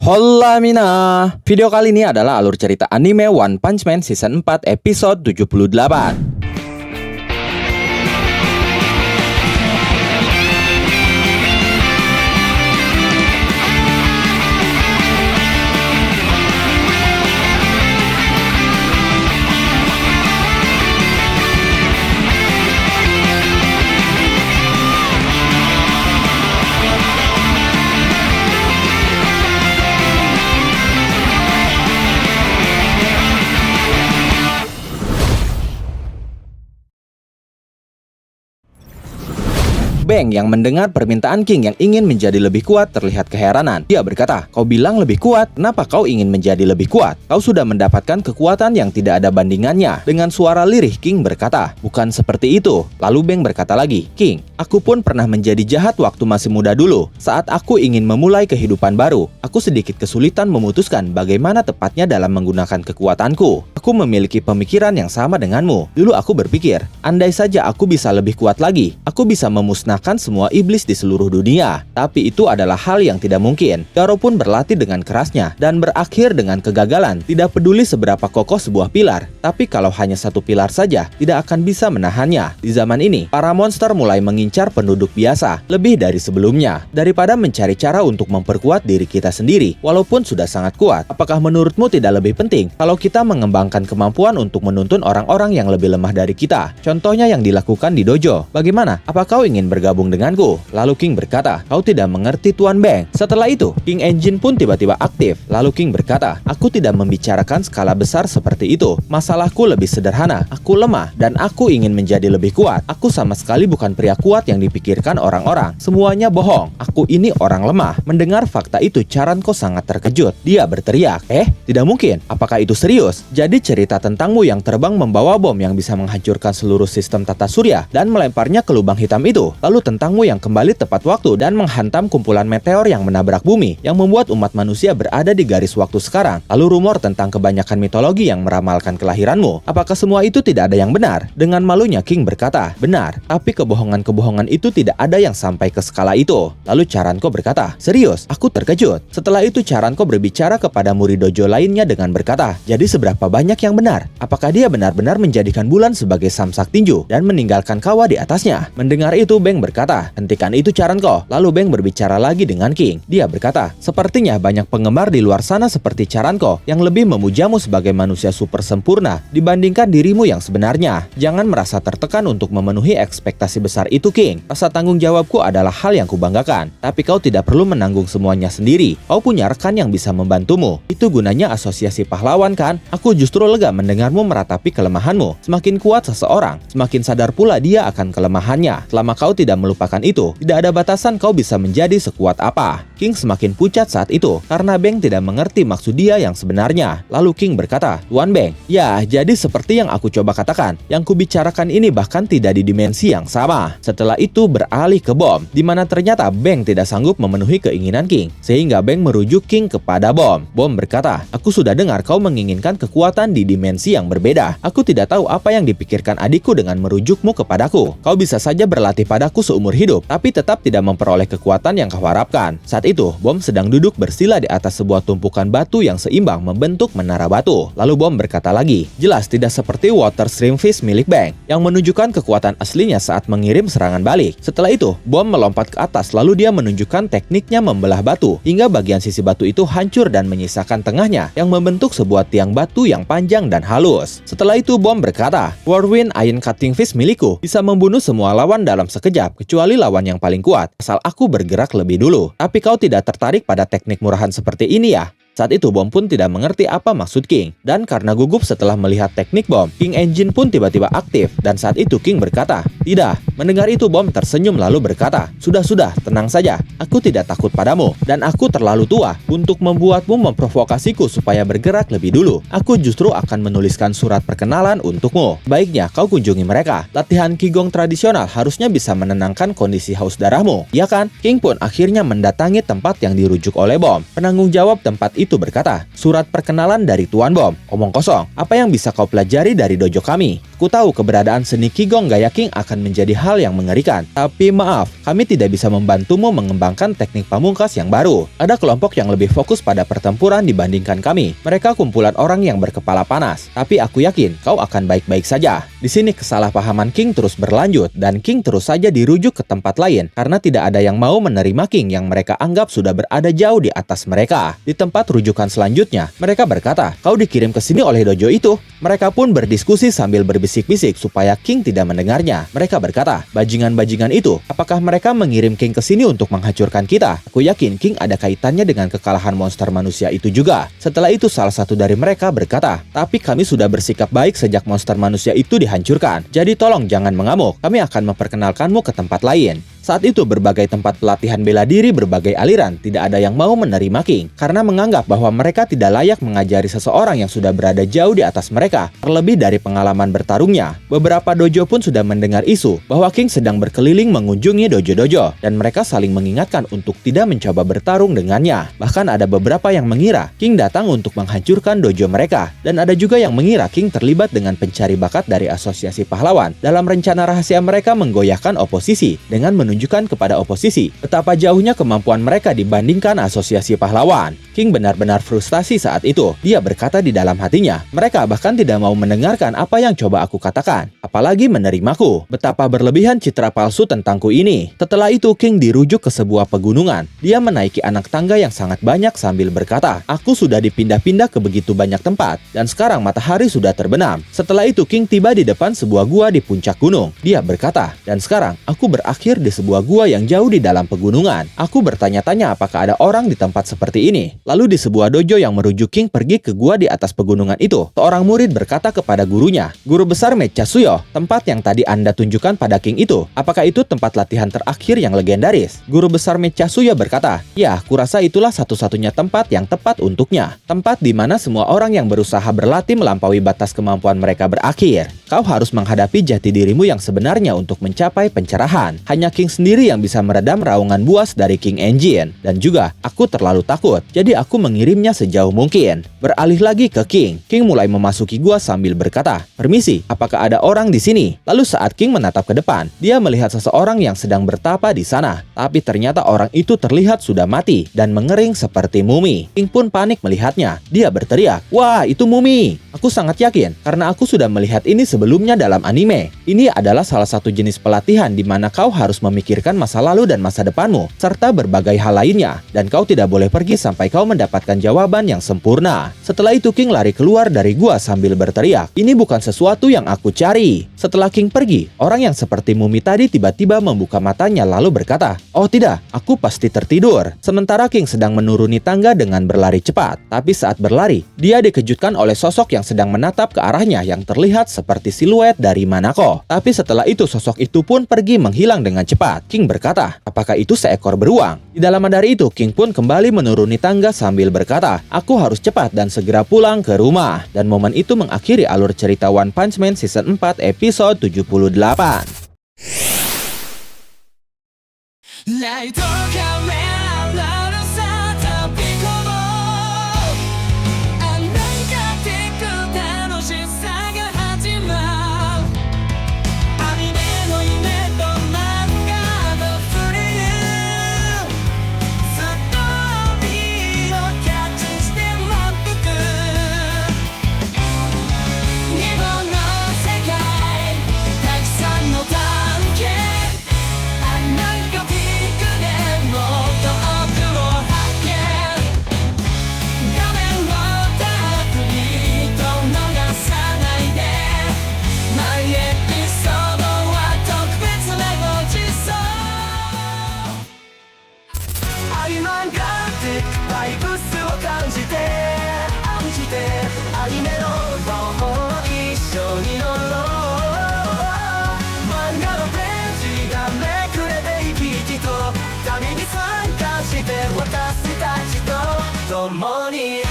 Hola Mina. Video kali ini adalah alur cerita anime One Punch Man Season 4 episode 78. Bang yang mendengar permintaan King yang ingin menjadi lebih kuat terlihat keheranan. Dia berkata, "Kau bilang lebih kuat, kenapa kau ingin menjadi lebih kuat? Kau sudah mendapatkan kekuatan yang tidak ada bandingannya." Dengan suara lirih King berkata, "Bukan seperti itu." Lalu Bang berkata lagi, "King, aku pun pernah menjadi jahat waktu masih muda dulu. Saat aku ingin memulai kehidupan baru, aku sedikit kesulitan memutuskan bagaimana tepatnya dalam menggunakan kekuatanku. Aku memiliki pemikiran yang sama denganmu. Dulu aku berpikir, andai saja aku bisa lebih kuat lagi, aku bisa memusnahkan semua iblis di seluruh dunia. Tapi itu adalah hal yang tidak mungkin. Garo pun berlatih dengan kerasnya dan berakhir dengan kegagalan. Tidak peduli seberapa kokoh sebuah pilar, tapi kalau hanya satu pilar saja, tidak akan bisa menahannya. Di zaman ini, para monster mulai mengincar penduduk biasa lebih dari sebelumnya. Daripada mencari cara untuk memperkuat diri kita sendiri, walaupun sudah sangat kuat, apakah menurutmu tidak lebih penting kalau kita mengembangkan kemampuan untuk menuntun orang-orang yang lebih lemah dari kita? Contohnya yang dilakukan di dojo. Bagaimana? Apa kau ingin bergabung denganku?" Lalu King berkata, "Kau tidak mengerti Tuan Bang." Setelah itu, King Engine pun tiba-tiba aktif. Lalu King berkata, "Aku tidak membicarakan skala besar seperti itu. Masalahku lebih sederhana. Aku lemah dan aku ingin menjadi lebih kuat. Aku sama sekali bukan pria kuat yang dipikirkan orang-orang. Semuanya bohong. Aku ini orang lemah." Mendengar fakta itu, Charanko sangat terkejut. Dia berteriak, Tidak mungkin. Apakah itu serius? Jadi cerita tentangmu yang terbang membawa bom yang bisa menghancurkan seluruh sistem tata surya dan melemparnya ke lubang hitam itu. Lalu tentangmu yang kembali tepat waktu dan menghantam kumpulan meteor yang menabrak bumi, yang membuat umat manusia berada di garis waktu sekarang. Lalu rumor tentang kebanyakan mitologi yang meramalkan kelahiranmu. Apakah semua itu tidak ada yang benar? Dengan malunya King berkata, "Benar, tapi kebohongan-kebohongan itu tidak ada yang sampai ke skala itu." Lalu Charanko berkata, "Serius? Aku terkejut." Setelah itu Charanko berbicara kepada murid dojo lainnya dengan berkata, "Jadi seberapa banyak yang benar? Apakah dia benar-benar menjadikan bulan sebagai samsak tinju dan meninggalkan kawah di atasnya?" Mendengar itu Bang berkata, "Hentikan itu Charanko." Lalu Bang berbicara lagi dengan King. Dia berkata, "Sepertinya banyak penggemar di luar sana seperti Charanko yang lebih memujamu sebagai manusia super sempurna dibandingkan dirimu yang sebenarnya. Jangan merasa tertekan untuk memenuhi ekspektasi besar itu, King. Rasa tanggung jawabku adalah hal yang kubanggakan. Tapi kau tidak perlu menanggung semuanya sendiri. Kau punya rekan yang bisa membantumu. Itu gunanya asosiasi pahlawan kan? Aku justru lega mendengarmu meratapi kelemahanmu. Semakin kuat seseorang, semakin sadar pula dia akan kelemahannya. Selama kau tidak melupakan itu, tidak ada batasan kau bisa menjadi sekuat apa." King semakin pucat saat itu karena Bang tidak mengerti maksud dia yang sebenarnya. Lalu King berkata, "Tuan Bang, ya jadi seperti yang aku coba katakan, yang kubicarakan ini bahkan tidak di dimensi yang sama." Setelah itu beralih ke Bom, di mana ternyata Bang tidak sanggup memenuhi keinginan King, sehingga Bang merujuk King kepada Bom. Bom berkata, "Aku sudah dengar kau menginginkan kekuatan di dimensi yang berbeda. Aku tidak tahu apa yang dipikirkan adikku dengan merujukmu kepadaku. Kau bisa saja berlatih padaku seumur hidup, tapi tetap tidak memperoleh kekuatan yang kau harapkan." Saat itu, Bom sedang duduk bersila di atas sebuah tumpukan batu yang seimbang membentuk menara batu. Lalu Bom berkata lagi, "Jelas tidak seperti Water Stream Fish milik Bang, yang menunjukkan kekuatan aslinya saat mengirim serangan balik." Setelah itu, Bom melompat ke atas lalu dia menunjukkan tekniknya membelah batu, hingga bagian sisi batu itu hancur dan menyisakan tengahnya, yang membentuk sebuah tiang batu yang panjang dan halus. Setelah itu, Bom berkata, "Whirlwind Iron Cutting Fish milikku bisa membunuh semua lawan dalam sekejap, kecuali lawan yang paling kuat, asal aku bergerak lebih dulu. Tapi kau tidak tertarik pada teknik murahan seperti ini ya?" Saat itu Bom pun tidak mengerti apa maksud King, dan karena gugup setelah melihat teknik Bom, King Engine pun tiba-tiba aktif, dan saat itu King berkata, "Tidak." Mendengar itu Bom tersenyum lalu berkata, "Sudah, tenang saja. Aku tidak takut padamu, dan aku terlalu tua untuk membuatmu memprovokasiku supaya bergerak lebih dulu. Aku justru akan menuliskan surat perkenalan untukmu. Baiknya kau kunjungi mereka. Latihan Qigong tradisional harusnya bisa menenangkan kondisi haus darahmu, ya kan?" King pun akhirnya mendatangi tempat yang dirujuk oleh Bom. Penanggung jawab tempat itu berkata, "Surat perkenalan dari Tuan Bom. Omong kosong, apa yang bisa kau pelajari dari dojo kami? Ku tahu keberadaan seni Kigong Gaya King akan menjadi hal yang mengerikan. Tapi maaf, kami tidak bisa membantumu mengembangkan teknik pamungkas yang baru. Ada kelompok yang lebih fokus pada pertempuran dibandingkan kami. Mereka kumpulan orang yang berkepala panas. Tapi aku yakin kau akan baik-baik saja." Di sini kesalahpahaman King terus berlanjut dan King terus saja dirujuk ke tempat lain karena tidak ada yang mau menerima King yang mereka anggap sudah berada jauh di atas mereka. Di tempat rujukan selanjutnya, mereka berkata, "Kau dikirim ke sini oleh dojo itu." Mereka pun berdiskusi sambil berbisik-bisik supaya King tidak mendengarnya. Mereka berkata, "Bajingan-bajingan itu, apakah mereka mengirim King ke sini untuk menghancurkan kita? Aku yakin King ada kaitannya dengan kekalahan monster manusia itu juga." Setelah itu salah satu dari mereka berkata, "Tapi kami sudah bersikap baik sejak monster manusia itu dihancurkan. Jadi tolong jangan mengamuk. Kami akan memperkenalkanmu ke tempat lain." Saat itu berbagai tempat pelatihan bela diri berbagai aliran tidak ada yang mau menerima King karena menganggap bahwa mereka tidak layak mengajari seseorang yang sudah berada jauh di atas mereka, terlebih dari pengalaman bertarungnya. Beberapa dojo pun sudah mendengar isu bahwa King sedang berkeliling mengunjungi dojo-dojo dan mereka saling mengingatkan untuk tidak mencoba bertarung dengannya. Bahkan ada beberapa yang mengira King datang untuk menghancurkan dojo mereka dan ada juga yang mengira King terlibat dengan pencari bakat dari asosiasi pahlawan dalam rencana rahasia mereka menggoyahkan oposisi dengan menunjukkan kepada oposisi betapa jauhnya kemampuan mereka dibandingkan asosiasi pahlawan. King benar-benar frustasi saat itu. Dia berkata di dalam hatinya, "Mereka bahkan tidak mau mendengarkan apa yang coba aku katakan, apalagi menerimaku. Betapa berlebihan citra palsu tentangku ini." Setelah itu King dirujuk ke sebuah pegunungan. Dia menaiki anak tangga yang sangat banyak sambil berkata, "Aku sudah dipindah-pindah ke begitu banyak tempat dan sekarang matahari sudah terbenam." Setelah itu King tiba di depan sebuah gua di puncak gunung. Dia berkata, "Dan sekarang aku berakhir di sebuah gua yang jauh di dalam pegunungan. Aku bertanya-tanya apakah ada orang di tempat seperti ini." Lalu di sebuah dojo yang merujuk King pergi ke gua di atas pegunungan itu, seorang murid berkata kepada gurunya, "Guru besar Mechasuyo, tempat yang tadi Anda tunjukkan pada King itu, apakah itu tempat latihan terakhir yang legendaris?" Guru besar Mechasuyo berkata, "Ya, kurasa itulah satu-satunya tempat yang tepat untuknya. Tempat di mana semua orang yang berusaha berlatih melampaui batas kemampuan mereka berakhir. Kau harus menghadapi jati dirimu yang sebenarnya untuk mencapai pencerahan. Hanya King sendiri yang bisa meredam raungan buas dari King Engine. Dan juga, aku terlalu takut, jadi aku mengirimnya sejauh mungkin." Beralih lagi ke King. King mulai memasuki gua sambil berkata, "Permisi, apakah ada orang di sini?" Lalu saat King menatap ke depan, dia melihat seseorang yang sedang bertapa di sana. Tapi ternyata orang itu terlihat sudah mati dan mengering seperti mumi. King pun panik melihatnya. Dia berteriak, "Wah, itu mumi! Aku sangat yakin karena aku sudah melihat ini sebelumnya dalam anime. Ini adalah salah satu jenis pelatihan di mana kau harus memikirkan masa lalu dan masa depanmu, serta berbagai hal lainnya. Dan kau tidak boleh pergi sampai kau mendapatkan jawaban yang sempurna." Setelah itu King lari keluar dari gua sambil berteriak, "Ini bukan sesuatu yang aku cari." Setelah King pergi, orang yang seperti mumi tadi tiba-tiba membuka matanya lalu berkata, "Oh tidak, aku pasti tertidur." Sementara King sedang menuruni tangga dengan berlari cepat. Tapi saat berlari, dia dikejutkan oleh sosok yang sedang menatap ke arahnya yang terlihat seperti siluet dari Manako. Tapi setelah itu sosok itu pun pergi menghilang dengan cepat. King berkata, "Apakah itu seekor beruang?" Di dalam dari itu, King pun kembali menuruni tangga sambil berkata, "Aku harus cepat dan segera pulang ke rumah." Dan momen itu mengakhiri alur cerita One Punch Man Season 4 episode 78. Money